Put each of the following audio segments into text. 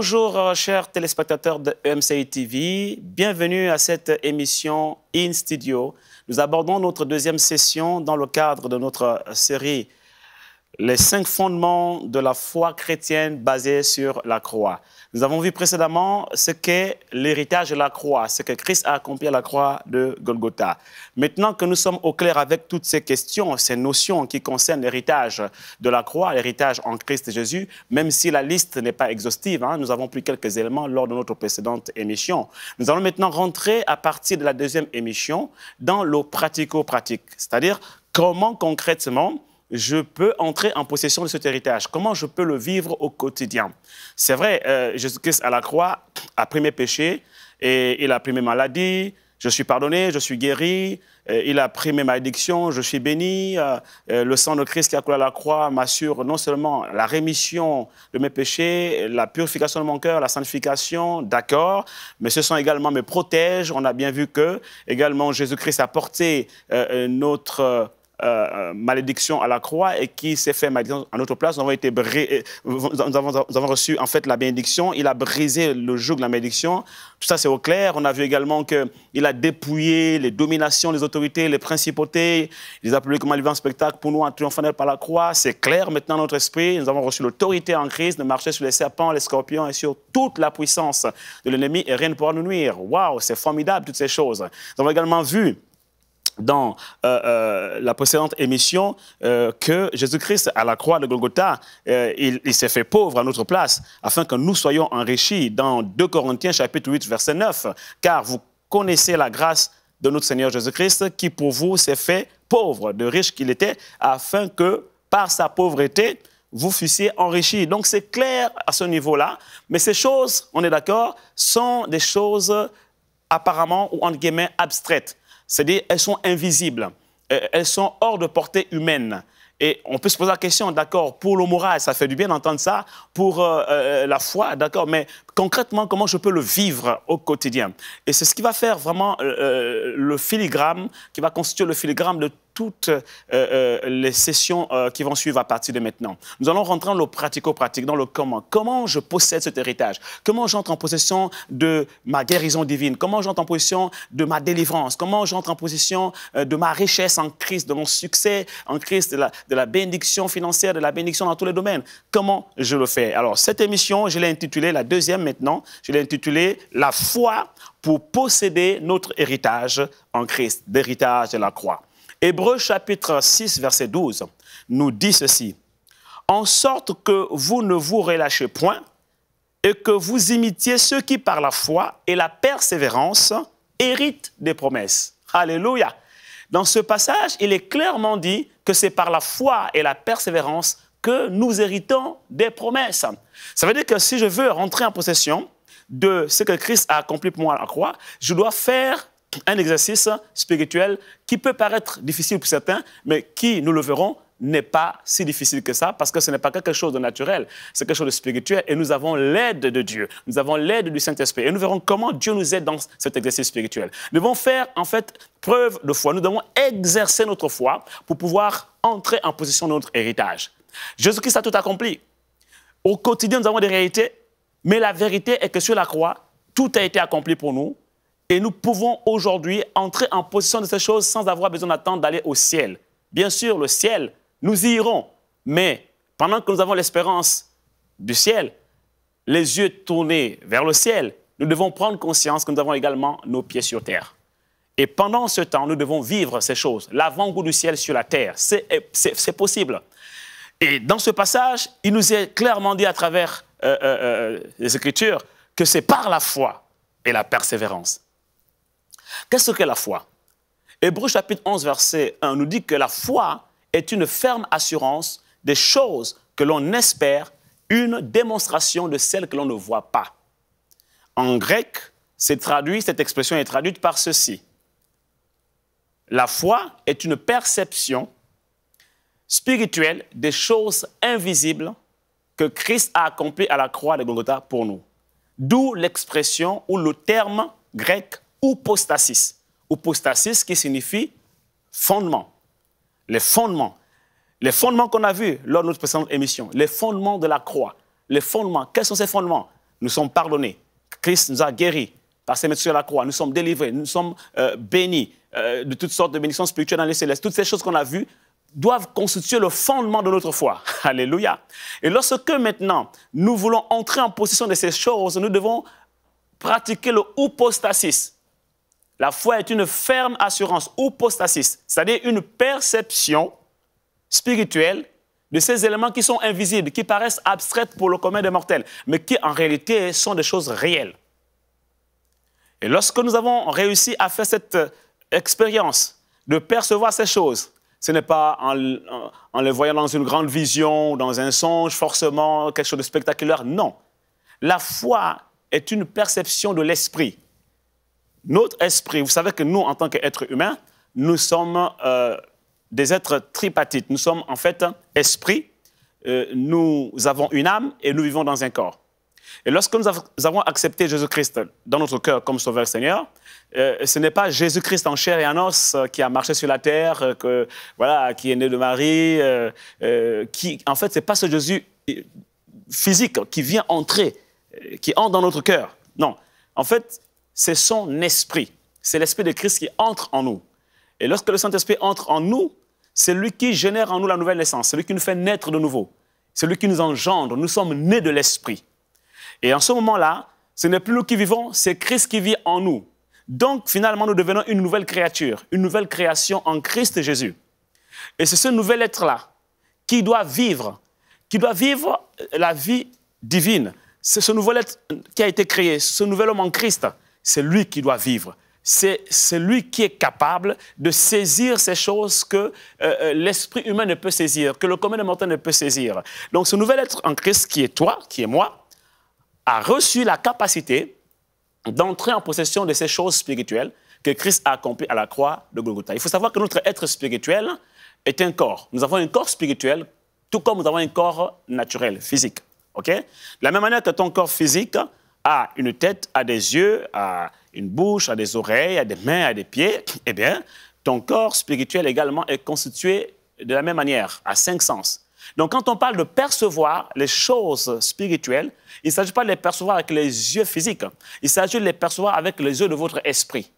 Bonjour, chers téléspectateurs de EMCI TV. Bienvenue à cette émission In Studio. Nous abordons notre deuxième session dans le cadre de notre série Les 5 fondements de la foi chrétienne basée sur la croix. Nous avons vu précédemment ce qu'est l'héritage de la croix, ce que Christ a accompli à la croix de Golgotha. Maintenant que nous sommes au clair avec toutes ces questions, ces notions qui concernent l'héritage de la croix, l'héritage en Christ Jésus, même si la liste n'est pas exhaustive, nous avons pris quelques éléments lors de notre précédente émission. Nous allons maintenant rentrer à partir de la deuxième émission dans le pratico-pratique, c'est-à-dire comment concrètement je peux entrer en possession de cet héritage. Comment je peux le vivre au quotidien? C'est vrai, Jésus-Christ à la croix a pris mes péchés et il a pris mes maladies. Je suis pardonné, je suis guéri. Il a pris mes malédictions, je suis béni. Le sang de Christ qui a coulé à la croix m'assure non seulement la rémission de mes péchés, la purification de mon cœur, la sanctification, d'accord, mais ce sang également me protège. On a bien vu que également Jésus-Christ a porté notre malédiction à la croix et qui s'est fait malédiction à notre place. Nous avons reçu en fait la bénédiction. Il a brisé le joug de la malédiction. Tout ça, c'est au clair. On a vu également qu'il a dépouillé les dominations, les autorités, les principautés. Il les a publiquement livrés en spectacle pour nous en triomphant par la croix. C'est clair maintenant dans notre esprit. Nous avons reçu l'autorité en Christ de marcher sur les serpents, les scorpions et sur toute la puissance de l'ennemi et rien ne pourra nous nuire. Waouh, c'est formidable toutes ces choses. Nous avons également vu dans la précédente émission que Jésus-Christ, à la croix de Golgotha, il s'est fait pauvre à notre place afin que nous soyons enrichis. Dans 2 Corinthiens, chapitre 8, verset 9, « Car vous connaissez la grâce de notre Seigneur Jésus-Christ qui pour vous s'est fait pauvre, de riche qu'il était, afin que par sa pauvreté, vous fussiez enrichis. » Donc c'est clair à ce niveau-là, mais ces choses, on est d'accord, sont des choses apparemment ou entre guillemets abstraites. C'est-à-dire, elles sont invisibles, elles sont hors de portée humaine. Et on peut se poser la question, d'accord, pour le moral, ça fait du bien d'entendre ça, pour la foi, d'accord, mais concrètement, comment je peux le vivre au quotidien? Et c'est ce qui va faire vraiment le filigrane, qui va constituer le filigrane de toutes les sessions qui vont suivre à partir de maintenant. Nous allons rentrer dans le pratico-pratique, dans le comment. Comment je possède cet héritage? Comment j'entre en possession de ma guérison divine? Comment j'entre en possession de ma délivrance? Comment j'entre en possession de ma richesse en Christ, de mon succès en Christ, de la bénédiction financière, de la bénédiction dans tous les domaines? Comment je le fais? Alors, cette émission, je l'ai intitulée, la deuxième maintenant, je l'ai intitulée « La foi pour posséder notre héritage en Christ », l'héritage de la croix. Hébreux chapitre 6, verset 12, nous dit ceci. « En sorte que vous ne vous relâchez point et que vous imitiez ceux qui, par la foi et la persévérance, héritent des promesses. » Alléluia. Dans ce passage, il est clairement dit que c'est par la foi et la persévérance que nous héritons des promesses. Ça veut dire que si je veux rentrer en possession de ce que Christ a accompli pour moi à la croix, je dois faire un exercice spirituel qui peut paraître difficile pour certains, mais qui, nous le verrons, n'est pas si difficile que ça, parce que ce n'est pas quelque chose de naturel, c'est quelque chose de spirituel, et nous avons l'aide de Dieu, nous avons l'aide du Saint-Esprit, et nous verrons comment Dieu nous aide dans cet exercice spirituel. Nous devons faire, en fait, preuve de foi, nous devons exercer notre foi pour pouvoir entrer en possession de notre héritage. Jésus-Christ a tout accompli. Au quotidien, nous avons des réalités, mais la vérité est que sur la croix, tout a été accompli pour nous, et nous pouvons aujourd'hui entrer en possession de ces choses sans avoir besoin d'attendre d'aller au ciel. Bien sûr, le ciel, nous y irons. Mais pendant que nous avons l'espérance du ciel, les yeux tournés vers le ciel, nous devons prendre conscience que nous avons également nos pieds sur terre. Et pendant ce temps, nous devons vivre ces choses. L'avant-goût du ciel sur la terre, c'est possible. Et dans ce passage, il nous est clairement dit à travers les Écritures que c'est par la foi et la persévérance. Qu'est-ce que la foi? Hébreux chapitre 11, verset 1 nous dit que la foi est une ferme assurance des choses que l'on espère, une démonstration de celles que l'on ne voit pas. En grec, cette expression est traduite par ceci. La foi est une perception spirituelle des choses invisibles que Christ a accomplies à la croix de Golgotha pour nous. D'où l'expression ou le terme grec hypostasis. Hypostasis qui signifie fondement. Les fondements. Les fondements qu'on a vus lors de notre précédente émission. Les fondements de la croix. Les fondements. Quels sont ces fondements? nous sommes pardonnés. Christ nous a guéris par ses mètres sur la croix. Nous sommes délivrés, nous sommes bénis de toutes sortes de bénédictions spirituelles dans les célestes. Toutes ces choses qu'on a vues doivent constituer le fondement de notre foi. Alléluia. Et lorsque maintenant nous voulons entrer en possession de ces choses, nous devons pratiquer le hypostasis. La foi est une ferme assurance, hypostasis, c'est-à-dire une perception spirituelle de ces éléments qui sont invisibles, qui paraissent abstraites pour le commun des mortels, mais qui en réalité sont des choses réelles. Et lorsque nous avons réussi à faire cette expérience de percevoir ces choses, ce n'est pas en les voyant dans une grande vision, dans un songe, forcément quelque chose de spectaculaire. Non. La foi est une perception de l'esprit. Notre esprit, vous savez que nous, en tant qu'êtres humains, nous sommes des êtres tripartites. Nous sommes en fait esprit, nous avons une âme et nous vivons dans un corps. Et lorsque nous avons accepté Jésus-Christ dans notre cœur comme Sauveur Seigneur, ce n'est pas Jésus-Christ en chair et en os qui a marché sur la terre, qui est né de Marie, en fait, ce n'est pas ce Jésus physique qui vient entrer, qui entre dans notre cœur. Non, en fait, c'est son esprit. C'est l'esprit de Christ qui entre en nous. Et lorsque le Saint-Esprit entre en nous, c'est lui qui génère en nous la nouvelle naissance, c'est lui qui nous fait naître de nouveau, c'est lui qui nous engendre. Nous sommes nés de l'esprit. Et en ce moment-là, ce n'est plus nous qui vivons, c'est Christ qui vit en nous. Donc, finalement, nous devenons une nouvelle créature, une nouvelle création en Christ Jésus. Et c'est ce nouvel être-là qui doit vivre la vie divine. C'est ce nouvel être qui a été créé, ce nouvel homme en Christ. C'est lui qui doit vivre. C'est lui qui est capable de saisir ces choses que l'esprit humain ne peut saisir, que le commun des mortels ne peut saisir. Donc, ce nouvel être en Christ qui est toi, qui est moi, a reçu la capacité d'entrer en possession de ces choses spirituelles que Christ a accomplies à la croix de Golgotha. Il faut savoir que notre être spirituel est un corps. Nous avons un corps spirituel, tout comme nous avons un corps naturel, physique. Okay? De la même manière que ton corps physique a une tête, a des yeux, a une bouche, a des oreilles, a des mains, a des pieds, eh bien, ton corps spirituel également est constitué de la même manière, à 5 sens. Donc, quand on parle de percevoir les choses spirituelles, il ne s'agit pas de les percevoir avec les yeux physiques. Il s'agit de les percevoir avec les yeux de votre esprit.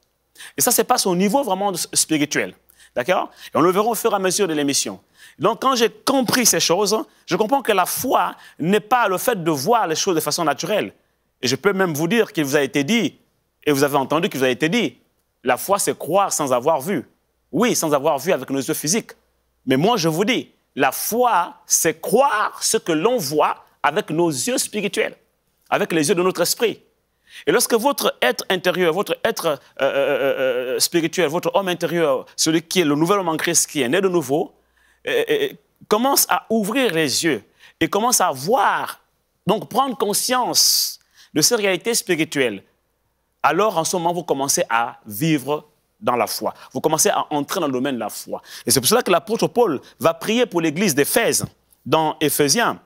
Et ça se passe au niveau vraiment spirituel. D'accord? Et on le verra au fur et à mesure de l'émission. Donc, quand j'ai compris ces choses, je comprends que la foi n'est pas le fait de voir les choses de façon naturelle. Et je peux même vous dire qu'il vous a été dit, et vous avez entendu qu'il vous a été dit, la foi, c'est croire sans avoir vu. Oui, sans avoir vu avec nos yeux physiques. Mais moi, je vous dis, la foi, c'est croire ce que l'on voit avec nos yeux spirituels, avec les yeux de notre esprit. Et lorsque votre être intérieur, votre être spirituel, votre homme intérieur, celui qui est le nouvel homme en Christ, qui est né de nouveau, commence à ouvrir les yeux et commence à voir, donc prendre conscience de ces réalités spirituelles, alors en ce moment, vous commencez à vivre dans la foi. Vous commencez à entrer dans le domaine de la foi. Et c'est pour cela que l'apôtre Paul va prier pour l'église d'Éphèse, dans Éphésiens,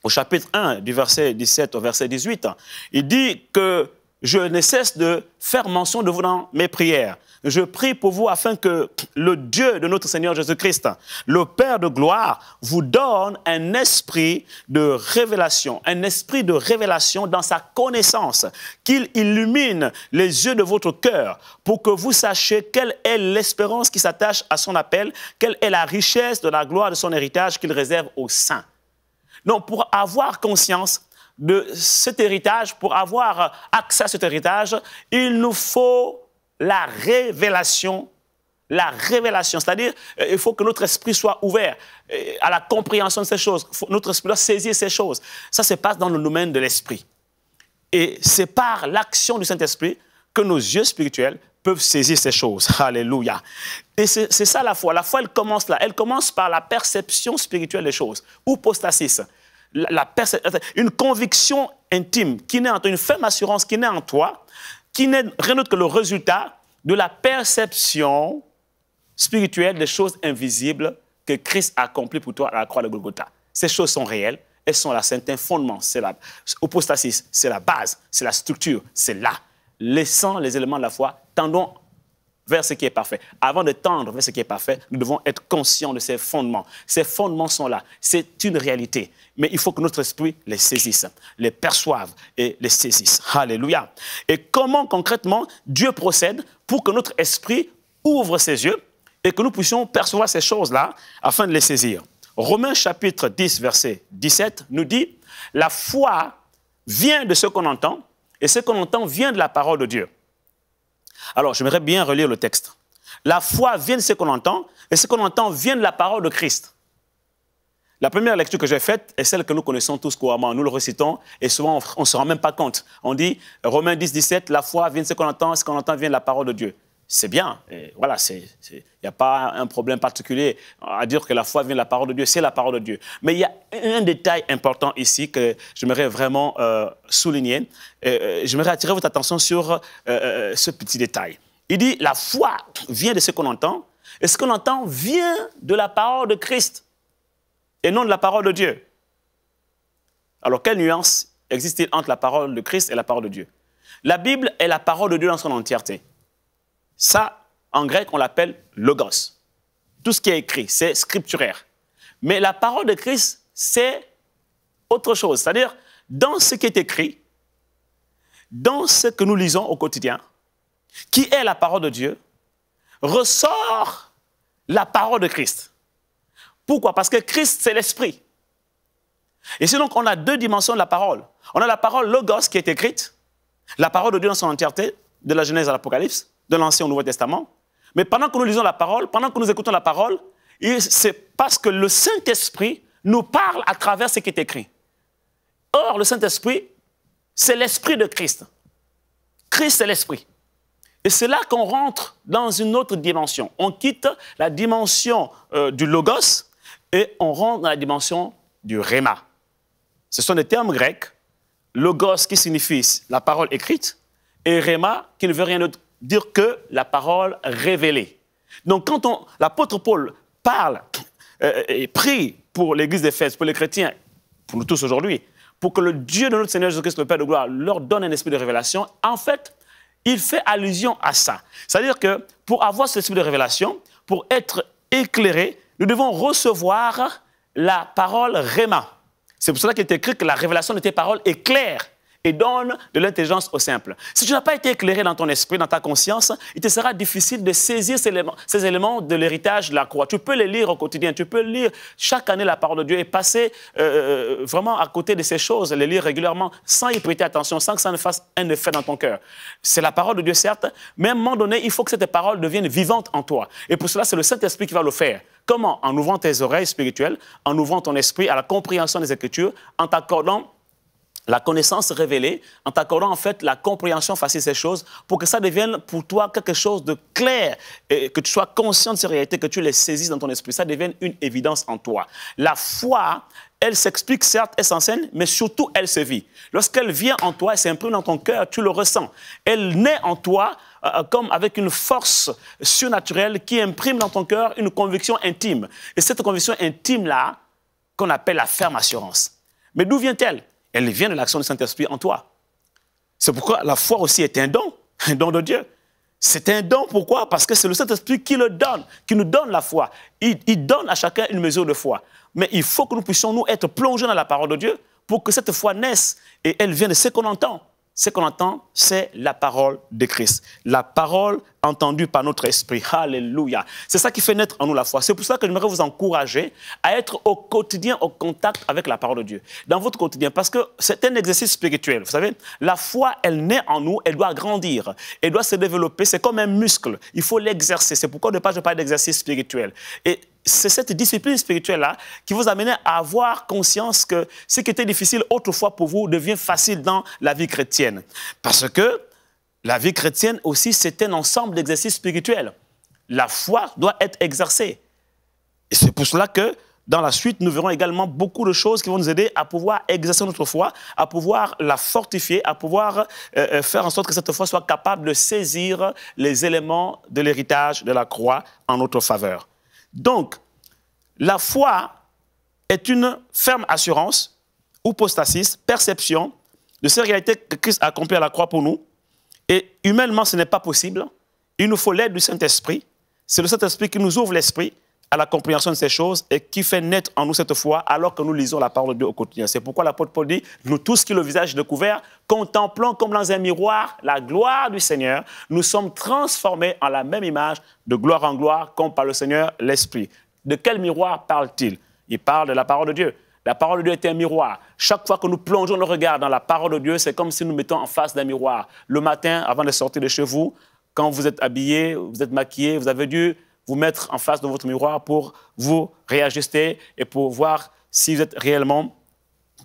au chapitre 1, du verset 17 au verset 18. Il dit que je ne cesse de faire mention de vous dans mes prières. Je prie pour vous afin que le Dieu de notre Seigneur Jésus-Christ, le Père de gloire, vous donne un esprit de révélation dans sa connaissance, qu'il illumine les yeux de votre cœur pour que vous sachiez quelle est l'espérance qui s'attache à son appel, quelle est la richesse de la gloire de son héritage qu'il réserve aux saints. Donc, pour avoir conscience de cet héritage, pour avoir accès à cet héritage, il nous faut la révélation, c'est-à-dire il faut que notre esprit soit ouvert à la compréhension de ces choses, notre esprit doit saisir ces choses. Ça se passe dans le domaine de l'esprit. Et c'est par l'action du Saint-Esprit que nos yeux spirituels peuvent saisir ces choses. Alléluia. Et c'est ça la foi. La foi, elle commence là. Elle commence par la perception spirituelle des choses. Hypostasis. Une conviction intime qui naît en toi, une ferme assurance qui naît en toi, qui n'est rien d'autre que le résultat de la perception spirituelle des choses invisibles que Christ a accomplies pour toi à la croix de Golgotha. Ces choses sont réelles, elles sont là, c'est un fondement, c'est la c'est la base, c'est la structure, c'est là. Laissant les éléments de la foi, tendons vers ce qui est parfait. Avant de tendre vers ce qui est parfait, nous devons être conscients de ces fondements. Ces fondements sont là. C'est une réalité. Mais il faut que notre esprit les saisisse, les perçoive et les saisisse. Alléluia. Et comment concrètement Dieu procède pour que notre esprit ouvre ses yeux et que nous puissions percevoir ces choses-là afin de les saisir. Romains chapitre 10, verset 17 nous dit « La foi vient de ce qu'on entend et ce qu'on entend vient de la parole de Dieu. » Alors, j'aimerais bien relire le texte. La foi vient de ce qu'on entend, et ce qu'on entend vient de la parole de Christ. La première lecture que j'ai faite est celle que nous connaissons tous couramment. Nous le récitons, et souvent on ne se rend même pas compte. On dit, Romains 10, 17, la foi vient de ce qu'on entend vient de la parole de Dieu. C'est bien, et voilà, il n'y a pas un problème particulier à dire que la foi vient de la parole de Dieu, c'est la parole de Dieu. Mais il y a un détail important ici que j'aimerais vraiment souligner. J'aimerais attirer votre attention sur ce petit détail. Il dit, la foi vient de ce qu'on entend, et ce qu'on entend vient de la parole de Christ, et non de la parole de Dieu. Alors, quelle nuance existe-t-il entre la parole de Christ et la parole de Dieu? La Bible est la parole de Dieu dans son entièreté. Ça, en grec, on l'appelle logos. Tout ce qui est écrit, c'est scripturaire. Mais la parole de Christ, c'est autre chose. C'est-à-dire, dans ce qui est écrit, dans ce que nous lisons au quotidien, qui est la parole de Dieu, ressort la parole de Christ. Pourquoi? Parce que Christ, c'est l'esprit. Et c'est donc, on a deux dimensions de la parole. On a la parole logos qui est écrite, la parole de Dieu dans son entièreté, de la Genèse à l'Apocalypse, de l'Ancien au Nouveau Testament. Mais pendant que nous lisons la parole, pendant que nous écoutons la parole, c'est parce que le Saint-Esprit nous parle à travers ce qui est écrit. Or, le Saint-Esprit, c'est l'Esprit de Christ. Christ, c'est l'Esprit. Et c'est là qu'on rentre dans une autre dimension. On quitte la dimension du logos et on rentre dans la dimension du rhéma. Ce sont des termes grecs. Logos qui signifie la parole écrite et rhéma qui ne veut rien d'autre dire que la parole révélée. Donc quand l'apôtre Paul parle et prie pour l'église d'Éphèse, pour les chrétiens, pour nous tous aujourd'hui, pour que le Dieu de notre Seigneur Jésus-Christ, le Père de gloire, leur donne un esprit de révélation, en fait, il fait allusion à ça. C'est-à-dire que pour avoir cet esprit de révélation, pour être éclairé, nous devons recevoir la parole rhéma. C'est pour cela qu'il est écrit que la révélation de tes paroles est claire et donne de l'intelligence au simple. Si tu n'as pas été éclairé dans ton esprit, dans ta conscience, il te sera difficile de saisir ces éléments de l'héritage de la croix. Tu peux les lire au quotidien, tu peux lire chaque année la parole de Dieu et passer vraiment à côté de ces choses, les lire régulièrement sans y prêter attention, sans que ça ne fasse un effet dans ton cœur. C'est la parole de Dieu, certes, mais à un moment donné, il faut que cette parole devienne vivante en toi. Et pour cela, c'est le Saint-Esprit qui va le faire. Comment? En ouvrant tes oreilles spirituelles, en ouvrant ton esprit à la compréhension des Écritures, en t'accordant la connaissance révélée, en t'accordant en fait la compréhension facile de ces choses pour que ça devienne pour toi quelque chose de clair et que tu sois conscient de ces réalités, que tu les saisisses dans ton esprit, ça devienne une évidence en toi. La foi, elle s'explique certes, elle s'enseigne, mais surtout elle se vit. Lorsqu'elle vient en toi, elle s'imprime dans ton cœur, tu le ressens. Elle naît en toi comme avec une force surnaturelle qui imprime dans ton cœur une conviction intime. Et cette conviction intime-là, qu'on appelle la ferme assurance. Mais d'où vient-elle? Elle vient de l'action du Saint-Esprit en toi. C'est pourquoi la foi aussi est un don de Dieu. C'est un don, pourquoi? Parce que c'est le Saint-Esprit qui le donne, qui nous donne la foi. Il donne à chacun une mesure de foi. Mais il faut que nous puissions nous être plongés dans la parole de Dieu pour que cette foi naisse. Et elle vient de ce qu'on entend. Ce qu'on entend, c'est la parole de Christ. La parole entendue par notre esprit. Alléluia. C'est ça qui fait naître en nous la foi. C'est pour ça que j'aimerais vous encourager à être au quotidien, au contact avec la parole de Dieu. Dans votre quotidien, parce que c'est un exercice spirituel. Vous savez, la foi, elle naît en nous, elle doit grandir, elle doit se développer. C'est comme un muscle. Il faut l'exercer. C'est pourquoi je parle d'exercice spirituel. Et c'est cette discipline spirituelle-là qui vous amène à avoir conscience que ce qui était difficile autrefois pour vous devient facile dans la vie chrétienne. Parce que la vie chrétienne aussi, c'est un ensemble d'exercices spirituels. La foi doit être exercée. Et c'est pour cela que, dans la suite, nous verrons également beaucoup de choses qui vont nous aider à pouvoir exercer notre foi, à pouvoir la fortifier, à pouvoir faire en sorte que cette foi soit capable de saisir les éléments de l'héritage de la croix en notre faveur. Donc, la foi est une ferme assurance, hypostasis, perception de ces réalités que Christ a accomplies à la croix pour nous. Et humainement, ce n'est pas possible. il nous faut l'aide du Saint-Esprit. C'est le Saint-Esprit qui nous ouvre l'esprit à la compréhension de ces choses et qui fait naître en nous cette foi alors que nous lisons la parole de Dieu au quotidien. C'est pourquoi l'apôtre Paul dit, nous tous qui le visage découvert, contemplons comme dans un miroir la gloire du Seigneur, nous sommes transformés en la même image de gloire en gloire comme par le Seigneur l'Esprit. De quel miroir parle-t-il? Il parle de la parole de Dieu. La parole de Dieu est un miroir. Chaque fois que nous plongeons le regard dans la parole de Dieu, c'est comme si nous mettons en face d'un miroir. Le matin, avant de sortir de chez vous, quand vous êtes habillé, vous êtes maquillé, vous avez dû vous mettre en face de votre miroir pour vous réajuster et pour voir si vous êtes réellement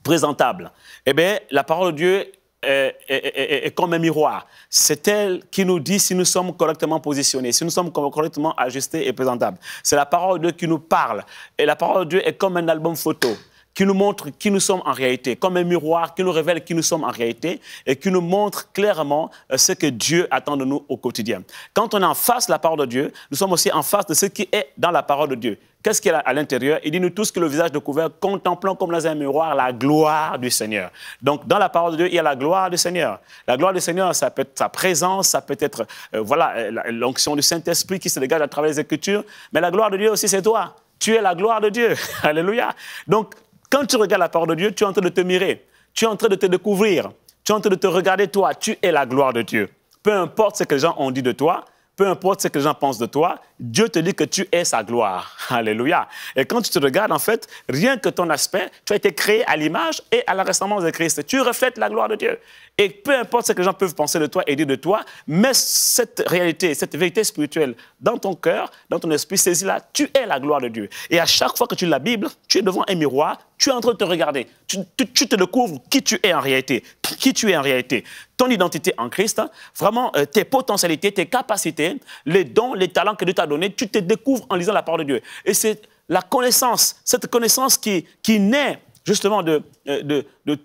présentable. Eh bien, la parole de Dieu est comme un miroir. C'est elle qui nous dit si nous sommes correctement positionnés, si nous sommes correctement ajustés et présentables. C'est la parole de Dieu qui nous parle. Et la parole de Dieu est comme un album photo qui nous montre qui nous sommes en réalité, comme un miroir qui nous révèle qui nous sommes en réalité et qui nous montre clairement ce que Dieu attend de nous au quotidien. Quand on est en face de la parole de Dieu, nous sommes aussi en face de ce qui est dans la parole de Dieu. Qu'est-ce qu'il y a à l'intérieur? Il dit, nous tous que le visage découvert, contemplons comme dans un miroir la gloire du Seigneur. Donc, dans la parole de Dieu, il y a la gloire du Seigneur. La gloire du Seigneur, ça peut être sa présence, ça peut être voilà, l'onction du Saint-Esprit qui se dégage à travers les Écritures. Mais la gloire de Dieu aussi, c'est toi. Tu es la gloire de Dieu. Alléluia. Donc, quand tu regardes la parole de Dieu, tu es en train de te mirer. Tu es en train de te découvrir. Tu es en train de te regarder toi. Tu es la gloire de Dieu. Peu importe ce que les gens ont dit de toi, peu importe ce que les gens pensent de toi, Dieu te dit que tu es sa gloire. Alléluia. Et quand tu te regardes, en fait, rien que ton aspect, tu as été créé à l'image et à la ressemblance de Christ. Tu reflètes la gloire de Dieu. Et peu importe ce que les gens peuvent penser de toi et dire de toi, mets cette réalité, cette vérité spirituelle dans ton cœur, dans ton esprit, saisis-la. Tu es la gloire de Dieu. Et à chaque fois que tu lis la Bible, tu es devant un miroir, tu es en train de te regarder. Tu te découvres qui tu es en réalité. Qui tu es en réalité. Ton identité en Christ, vraiment tes potentialités, tes capacités, les dons, les talents que Dieu t'a donnés, tu te découvres en lisant la parole de Dieu. Et c'est la connaissance, cette connaissance qui naît justement de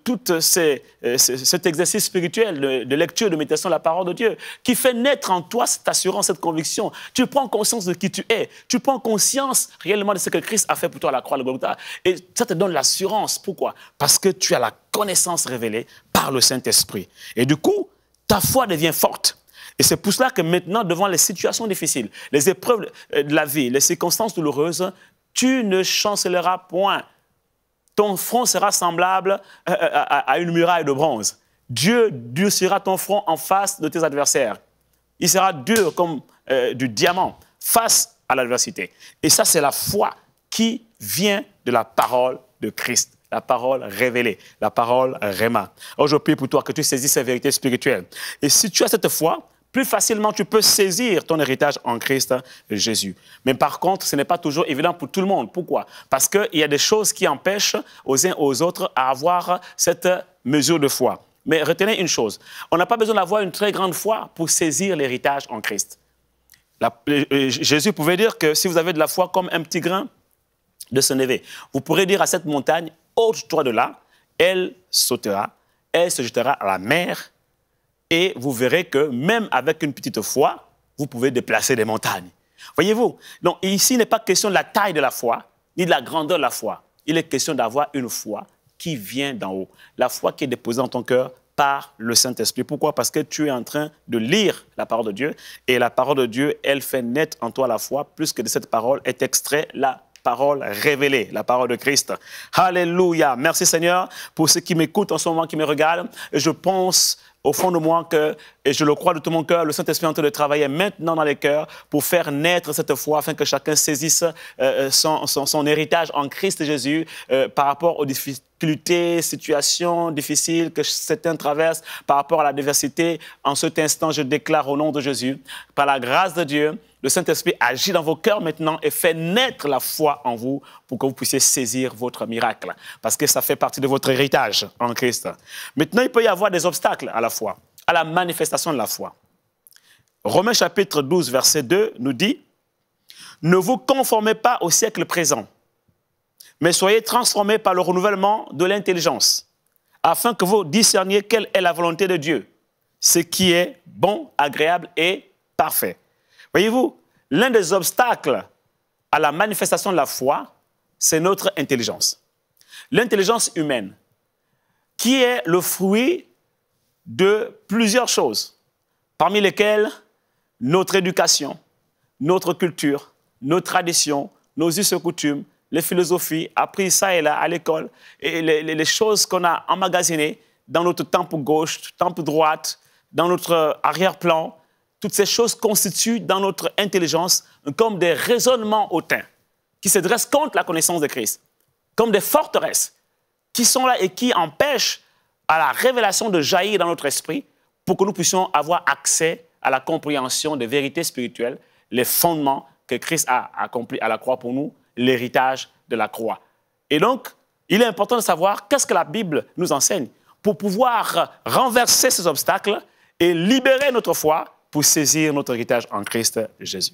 tout cet exercice spirituel de lecture, de méditation de la parole de Dieu, qui fait naître en toi cette assurance, cette conviction. Tu prends conscience de qui tu es. Tu prends conscience réellement de ce que Christ a fait pour toi à la croix de Golgotha. Et ça te donne l'assurance. Pourquoi? Parce que tu as la connaissance révélée par le Saint-Esprit. Et du coup, ta foi devient forte. Et c'est pour cela que maintenant, devant les situations difficiles, les épreuves de la vie, les circonstances douloureuses, tu ne chancelleras point. Ton front sera semblable à une muraille de bronze. Dieu durcira ton front en face de tes adversaires. Il sera dur comme du diamant face à l'adversité. Et ça, c'est la foi qui vient de la parole de Christ. La parole révélée, la parole Réma. Alors, je prie pour toi que tu saisisses ces vérités spirituelles. Et si tu as cette foi, plus facilement tu peux saisir ton héritage en Christ Jésus. Mais par contre, ce n'est pas toujours évident pour tout le monde. Pourquoi? Parce qu'il y a des choses qui empêchent aux uns aux autres à avoir cette mesure de foi. Mais retenez une chose, on n'a pas besoin d'avoir une très grande foi pour saisir l'héritage en Christ. Jésus pouvait dire que si vous avez de la foi comme un petit grain de sénévé, vous pourrez dire à cette montagne, ôte-toi de là, elle sautera, elle se jettera à la mer, et vous verrez que même avec une petite foi, vous pouvez déplacer des montagnes. Voyez-vous? Donc ici, il n'est pas question de la taille de la foi, ni de la grandeur de la foi. Il est question d'avoir une foi qui vient d'en haut. La foi qui est déposée dans ton cœur par le Saint-Esprit. Pourquoi? Parce que tu es en train de lire la parole de Dieu, et la parole de Dieu, elle fait naître en toi la foi, plus que de cette parole est extrait la parole révélée, la parole de Christ. Alléluia. Merci Seigneur pour ceux qui m'écoutent en ce moment, qui me regardent. Je pense au fond de moi que, et je le crois de tout mon cœur, le Saint-Esprit est en train de travailler maintenant dans les cœurs pour faire naître cette foi afin que chacun saisisse son héritage en Christ Jésus par rapport aux difficultés, situations difficiles que certains traversent, par rapport à la diversité. En cet instant, je déclare au nom de Jésus, par la grâce de Dieu, le Saint-Esprit agit dans vos cœurs maintenant et fait naître la foi en vous pour que vous puissiez saisir votre miracle. Parce que ça fait partie de votre héritage en Christ. Maintenant, il peut y avoir des obstacles à la foi, à la manifestation de la foi. Romains chapitre 12, verset 2 nous dit « Ne vous conformez pas au siècle présent, mais soyez transformés par le renouvellement de l'intelligence, afin que vous discerniez quelle est la volonté de Dieu, ce qui est bon, agréable et parfait. » Voyez-vous, l'un des obstacles à la manifestation de la foi, c'est notre intelligence. L'intelligence humaine, qui est le fruit de plusieurs choses, parmi lesquelles notre éducation, notre culture, nos traditions, nos us et coutumes, les philosophies, apprises ça et là à l'école, et les choses qu'on a emmagasinées dans notre temple gauche, temple droite, dans notre arrière-plan, toutes ces choses constituent dans notre intelligence comme des raisonnements hautains qui se dressent contre la connaissance de Christ, comme des forteresses qui sont là et qui empêchent à la révélation de jaillir dans notre esprit pour que nous puissions avoir accès à la compréhension des vérités spirituelles, les fondements que Christ a accomplis à la croix pour nous, l'héritage de la croix. Et donc, il est important de savoir qu'est-ce que la Bible nous enseigne pour pouvoir renverser ces obstacles et libérer notre foi pour saisir notre héritage en Christ Jésus.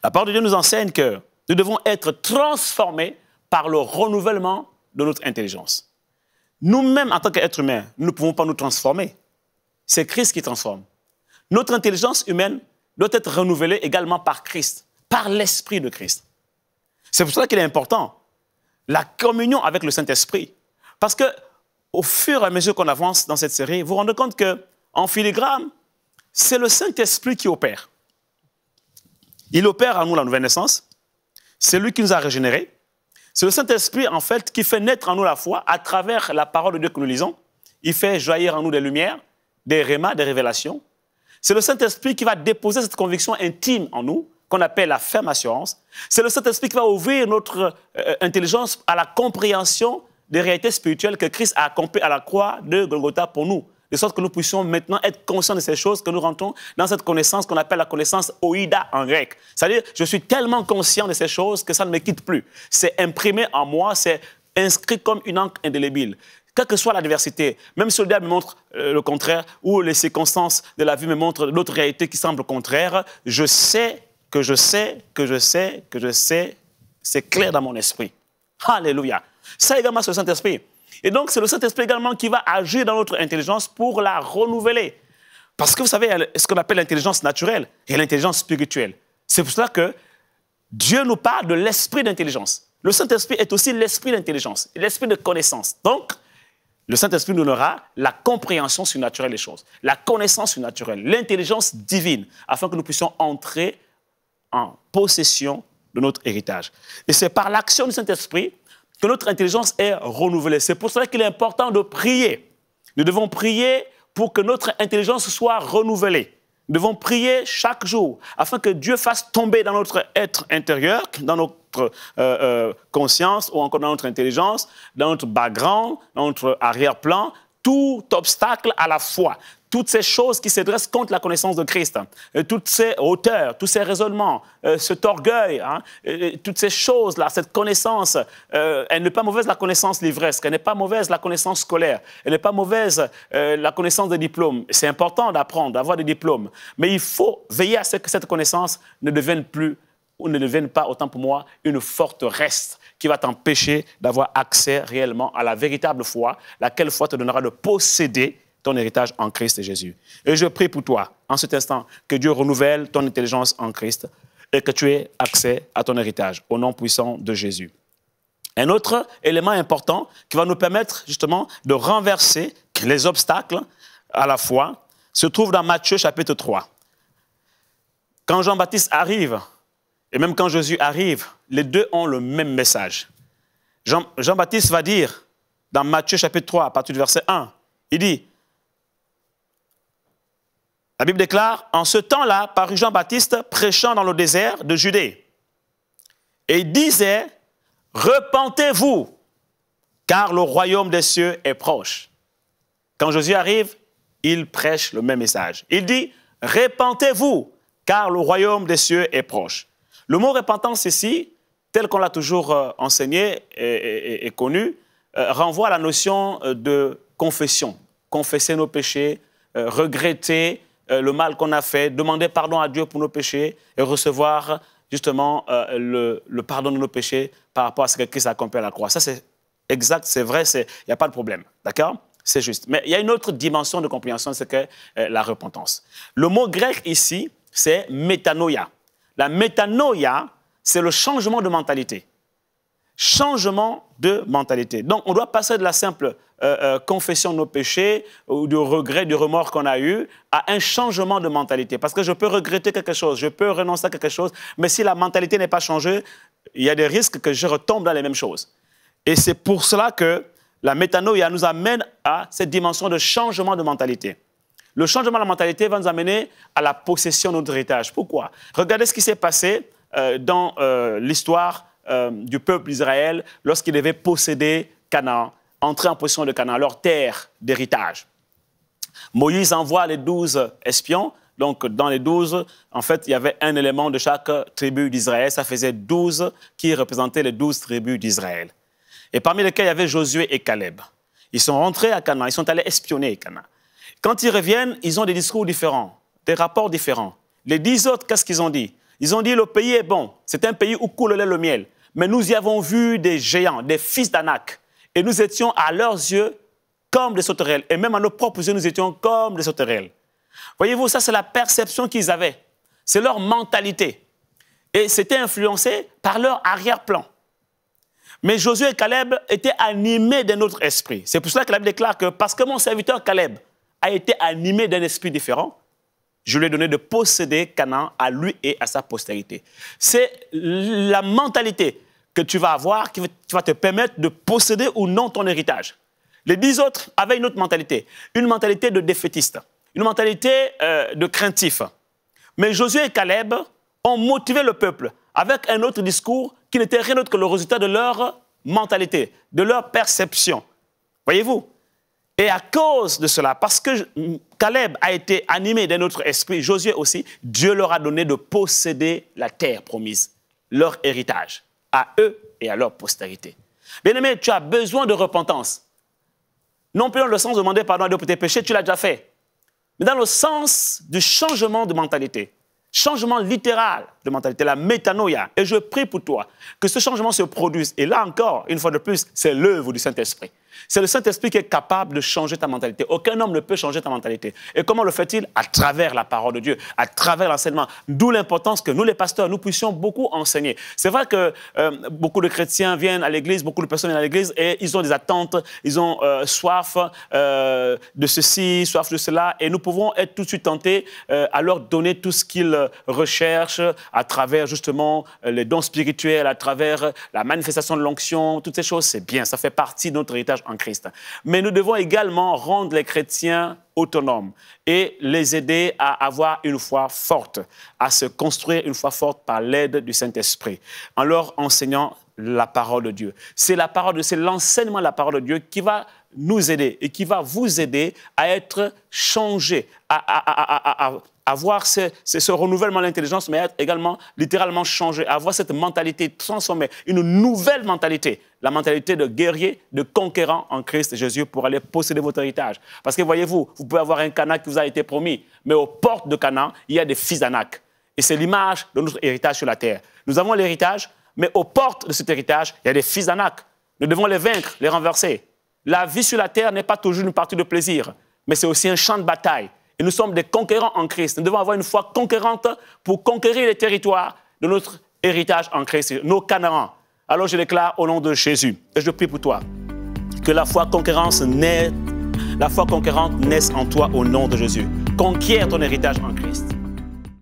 La parole de Dieu nous enseigne que nous devons être transformés par le renouvellement de notre intelligence. Nous-mêmes, en tant qu'êtres humains, nous ne pouvons pas nous transformer. C'est Christ qui transforme. Notre intelligence humaine doit être renouvelée également par Christ, par l'Esprit de Christ. C'est pour cela qu'il est important, la communion avec le Saint-Esprit. Parce qu'au fur et à mesure qu'on avance dans cette série, vous vous rendez compte qu'en filigrane, c'est le Saint-Esprit qui opère. Il opère en nous la nouvelle naissance. C'est lui qui nous a régénérés. C'est le Saint-Esprit, en fait, qui fait naître en nous la foi à travers la parole de Dieu que nous lisons. Il fait jaillir en nous des lumières, des rémas, des révélations. C'est le Saint-Esprit qui va déposer cette conviction intime en nous, qu'on appelle la ferme assurance. C'est le Saint-Esprit qui va ouvrir notre intelligence à la compréhension des réalités spirituelles que Christ a accomplies à la croix de Golgotha pour nous. De sorte que nous puissions maintenant être conscients de ces choses, que nous rentrons dans cette connaissance qu'on appelle la connaissance oïda en grec. C'est-à-dire, je suis tellement conscient de ces choses que ça ne me quitte plus. C'est imprimé en moi, c'est inscrit comme une encre indélébile. Quelle que soit l'adversité, même si le diable me montre le contraire, ou les circonstances de la vie me montrent d'autres réalités qui semblent contraires, je sais que je sais, que je sais, que je sais, c'est clair dans mon esprit. Alléluia. Ça également, c'est le Saint-Esprit. Et donc, c'est le Saint-Esprit également qui va agir dans notre intelligence pour la renouveler. Parce que vous savez, il y a ce qu'on appelle l'intelligence naturelle et l'intelligence spirituelle. C'est pour cela que Dieu nous parle de l'esprit d'intelligence. Le Saint-Esprit est aussi l'esprit d'intelligence, l'esprit de connaissance. Donc, le Saint-Esprit nous donnera la compréhension surnaturelle des choses, la connaissance surnaturelle, l'intelligence divine, afin que nous puissions entrer en possession de notre héritage. Et c'est par l'action du Saint-Esprit que notre intelligence est renouvelée. C'est pour cela qu'il est important de prier. Nous devons prier pour que notre intelligence soit renouvelée. Nous devons prier chaque jour afin que Dieu fasse tomber dans notre être intérieur, dans notre conscience ou encore dans notre intelligence, dans notre background, dans notre arrière-plan, tout obstacle à la foi. Toutes ces choses qui se dressent contre la connaissance de Christ, toutes ces hauteurs, tous ces raisonnements, cet orgueil, toutes ces choses-là, cette connaissance, elle n'est pas mauvaise la connaissance livresque, elle n'est pas mauvaise la connaissance scolaire, elle n'est pas mauvaise la connaissance des diplômes. C'est important d'apprendre, d'avoir des diplômes, mais il faut veiller à ce que cette connaissance ne devienne plus ou ne devienne pas, autant pour moi, une forteresse qui va t'empêcher d'avoir accès réellement à la véritable foi, laquelle foi te donnera de posséder ton héritage en Christ Jésus. Et je prie pour toi, en cet instant, que Dieu renouvelle ton intelligence en Christ et que tu aies accès à ton héritage, au nom puissant de Jésus. Un autre élément important qui va nous permettre justement de renverser les obstacles à la foi se trouve dans Matthieu chapitre 3. Quand Jean-Baptiste arrive, et même quand Jésus arrive, les deux ont le même message. Jean-Baptiste va dire, dans Matthieu chapitre 3, à partir du verset 1, il dit, la Bible déclare, en ce temps-là, parut Jean-Baptiste prêchant dans le désert de Judée. Et il disait, repentez-vous, car le royaume des cieux est proche. Quand Jésus arrive, il prêche le même message. Il dit, repentez-vous, car le royaume des cieux est proche. Le mot repentance ici, tel qu'on l'a toujours enseigné et connu, renvoie à la notion de confession. Confesser nos péchés, regretter le mal qu'on a fait, demander pardon à Dieu pour nos péchés et recevoir justement le pardon de nos péchés par rapport à ce que Christ a accompli à la croix. Ça, c'est exact, c'est vrai, il n'y a pas de problème. D'accord? C'est juste. Mais il y a une autre dimension de compréhension, c'est que la repentance. Le mot grec ici, c'est métanoïa. La métanoïa, c'est le changement de mentalité. changement de mentalité. Donc, on doit passer de la simple confession de nos péchés ou de regret, du remords qu'on a eu, à un changement de mentalité. Parce que je peux regretter quelque chose, je peux renoncer à quelque chose, mais si la mentalité n'est pas changée, il y a des risques que je retombe dans les mêmes choses. Et c'est pour cela que la métanoïa nous amène à cette dimension de changement de mentalité. Le changement de mentalité va nous amener à la possession de notre héritage. Pourquoi? Regardez ce qui s'est passé dans l'histoire du peuple d'Israël lorsqu'ils devaient posséder Canaan, entrer en possession de Canaan, leur terre d'héritage. Moïse envoie les 12 espions. Donc, dans les 12, en fait, il y avait un élément de chaque tribu d'Israël. Ça faisait 12 qui représentaient les 12 tribus d'Israël. Et parmi lesquels il y avait Josué et Caleb. Ils sont rentrés à Canaan, ils sont allés espionner Canaan. Quand ils reviennent, ils ont des discours différents, des rapports différents. Les 10 autres, qu'est-ce qu'ils ont dit? Ils ont dit, le pays est bon, c'est un pays où coule le lait et le miel. Mais nous y avons vu des géants, des fils d'Anak. Et nous étions à leurs yeux comme des sauterelles. Et même à nos propres yeux, nous étions comme des sauterelles. Voyez-vous, ça c'est la perception qu'ils avaient. C'est leur mentalité. Et c'était influencé par leur arrière-plan. Mais Josué et Caleb étaient animés d'un autre esprit. C'est pour cela que la Bible déclare que parce que mon serviteur Caleb a été animé d'un esprit différent, je lui ai donné de posséder Canaan à lui et à sa postérité. C'est la mentalité que tu vas avoir qui va te permettre de posséder ou non ton héritage. Les 10 autres avaient une autre mentalité, une mentalité de défaitiste, une mentalité de craintif. Mais Josué et Caleb ont motivé le peuple avec un autre discours qui n'était rien d'autre que le résultat de leur mentalité, de leur perception. Voyez-vous? Et à cause de cela, parce que Caleb a été animé d'un autre esprit, Josué aussi, Dieu leur a donné de posséder la terre promise, leur héritage, à eux et à leur postérité. Bien-aimé, tu as besoin de repentance. Non plus dans le sens de demander pardon à Dieu pour tes péchés, tu l'as déjà fait. Mais dans le sens du changement de mentalité. Changement littéral de mentalité, la métanoïa. Et je prie pour toi que ce changement se produise. Et là encore, une fois de plus, c'est l'œuvre du Saint-Esprit. C'est le Saint-Esprit qui est capable de changer ta mentalité. Aucun homme ne peut changer ta mentalité. Et comment le fait-il? À travers la parole de Dieu, à travers l'enseignement. D'où l'importance que nous, les pasteurs, nous puissions beaucoup enseigner. C'est vrai que beaucoup de chrétiens viennent à l'église, beaucoup de personnes viennent à l'église et ils ont des attentes, ils ont soif de ceci, soif de cela. Et nous pouvons être tout de suite tentés à leur donner tout ce qu'ils recherchent à travers justement les dons spirituels, à travers la manifestation de l'onction. Toutes ces choses, c'est bien, ça fait partie de notre héritage en Christ. Mais nous devons également rendre les chrétiens autonomes et les aider à avoir une foi forte, à se construire une foi forte par l'aide du Saint-Esprit, en leur enseignant la parole de Dieu. C'est l'enseignement de la parole de Dieu qui va nous aider et qui va vous aider à être changés, à avoir ce renouvellement de l'intelligence, mais être également littéralement changé, avoir cette mentalité transformée, une nouvelle mentalité, la mentalité de guerrier, de conquérant en Christ Jésus pour aller posséder votre héritage. Parce que voyez-vous, vous pouvez avoir un Canaan qui vous a été promis, mais aux portes de Canaan, il y a des fils d'Anak. Et c'est l'image de notre héritage sur la terre. Nous avons l'héritage, mais aux portes de cet héritage, il y a des fils d'Anak. Nous devons les vaincre, les renverser. La vie sur la terre n'est pas toujours une partie de plaisir, mais c'est aussi un champ de bataille. Et nous sommes des conquérants en Christ. Nous devons avoir une foi conquérante pour conquérir les territoires de notre héritage en Christ, nos Canaans. Alors je déclare au nom de Jésus, et je prie pour toi, que la foi conquérante naisse en toi au nom de Jésus. Conquiert ton héritage en Christ.